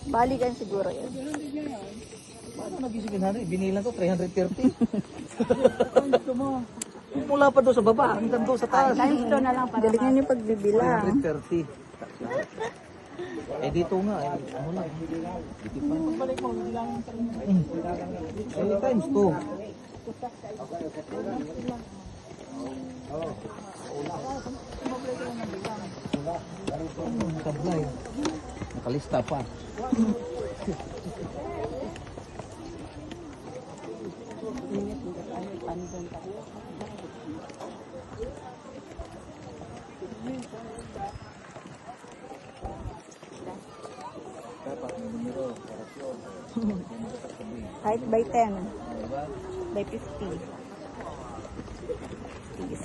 Balikan siguro yun. Paano naging 700? Binilang ko 330. Mula pa doon sa baba, hanggang doon sa taas. Times 2 na lang para. Galing yung pagbibilang. 330. Eh dito nga, ano lang. Dito pa. Balik mo, bilang times 2. Nakablay. Nakalista pa. Height by 10. By 50. Yes.